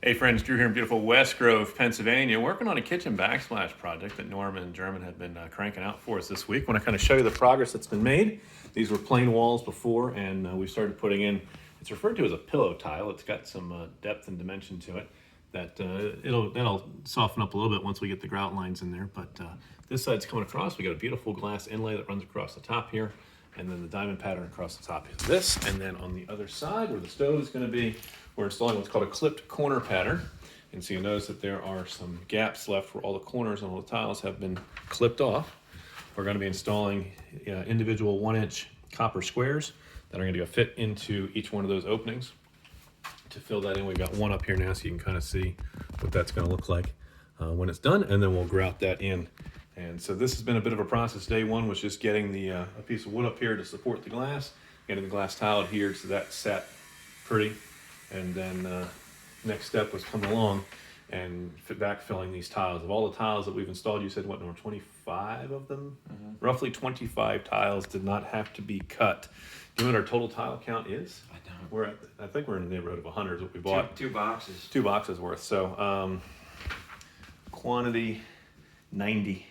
Hey friends, Drew here in beautiful West Grove, Pennsylvania, working on a kitchen backsplash project that Norm and German have been cranking out for us this week. I want to kind of show you the progress that's been made. These were plain walls before, and we started putting in, it's referred to as a pillow tile. It's got some depth and dimension to it. That'll soften up a little bit once we get the grout lines in there. But this side's coming across. We got a beautiful glass inlay that runs across the top here, and then the diamond pattern across the top is this. And then on the other side, where the stove is going to be, we're installing what's called a clipped corner pattern. And so you notice that there are some gaps left where all the corners on all the tiles have been clipped off. We're going to be installing individual 1-inch copper squares that are going to fit into each one of those openings. To fill that in, we've got one up here now, so you can kind of see what that's going to look like when it's done, and then we'll grout that in. And so this has been a bit of a process. Day one was just getting a piece of wood up here to support the glass, getting the glass tile adhered so that sat pretty. And then next step was coming along and backfilling these tiles. Of all the tiles that we've installed, you said, what, number 25 of them? Mm-hmm. Roughly 25 tiles did not have to be cut. Do you know what our total tile count is? I don't. I think we're in the neighborhood of 100 is what we bought. Two boxes. 2 boxes worth. So quantity 90.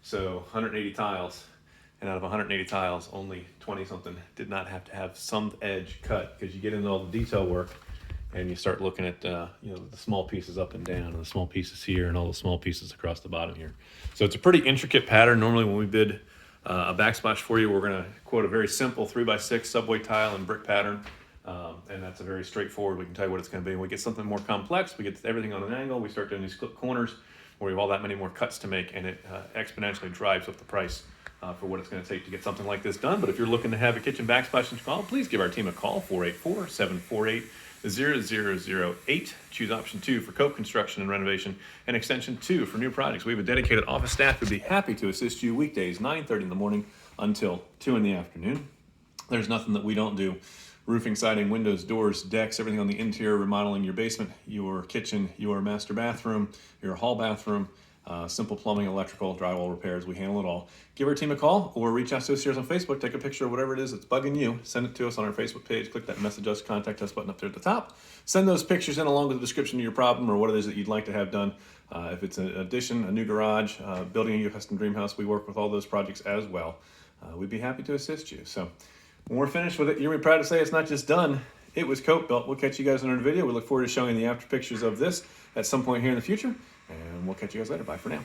So 180 tiles. And out of 180 tiles, only 20-something did not have to have some edge cut, because you get into all the detail work and you start looking at the small pieces up and down and the small pieces here and all the small pieces across the bottom here. So it's a pretty intricate pattern. Normally when we bid a backsplash for you, we're going to quote a very simple 3x6 subway tile and brick pattern. And that's a very straightforward. We can tell you what it's going to be. When we get something more complex, we get everything on an angle. We start doing these clip corners where we have all that many more cuts to make, and it exponentially drives up the price for what it's going to take to get something like this done. But if you're looking to have a kitchen backsplash installed, please give our team a call, 484-748-0008. Choose option 2 for Cope Construction and Renovation, and extension 2 for new projects. We have a dedicated office staff who'd be happy to assist you weekdays, 9:30 in the morning until 2 in the afternoon. There's nothing that we don't do. Roofing, siding, windows, doors, decks, everything on the interior, remodeling your basement, your kitchen, your master bathroom, your hall bathroom, simple plumbing, electrical, drywall repairs. We handle it all. Give our team a call or reach out to us here on Facebook. Take a picture of whatever it is that's bugging you. Send it to us on our Facebook page. Click that message us, contact us button up there at the top. Send those pictures in along with the description of your problem or what it is that you'd like to have done. If it's an addition, a new garage, building a new custom dream house, we work with all those projects as well. We'd be happy to assist you. So when we're finished with it, you're going to be proud to say it's not just done. It was coat built. We'll catch you guys in our video. We look forward to showing you the after pictures of this at some point here in the future. And we'll catch you guys later. Bye for now.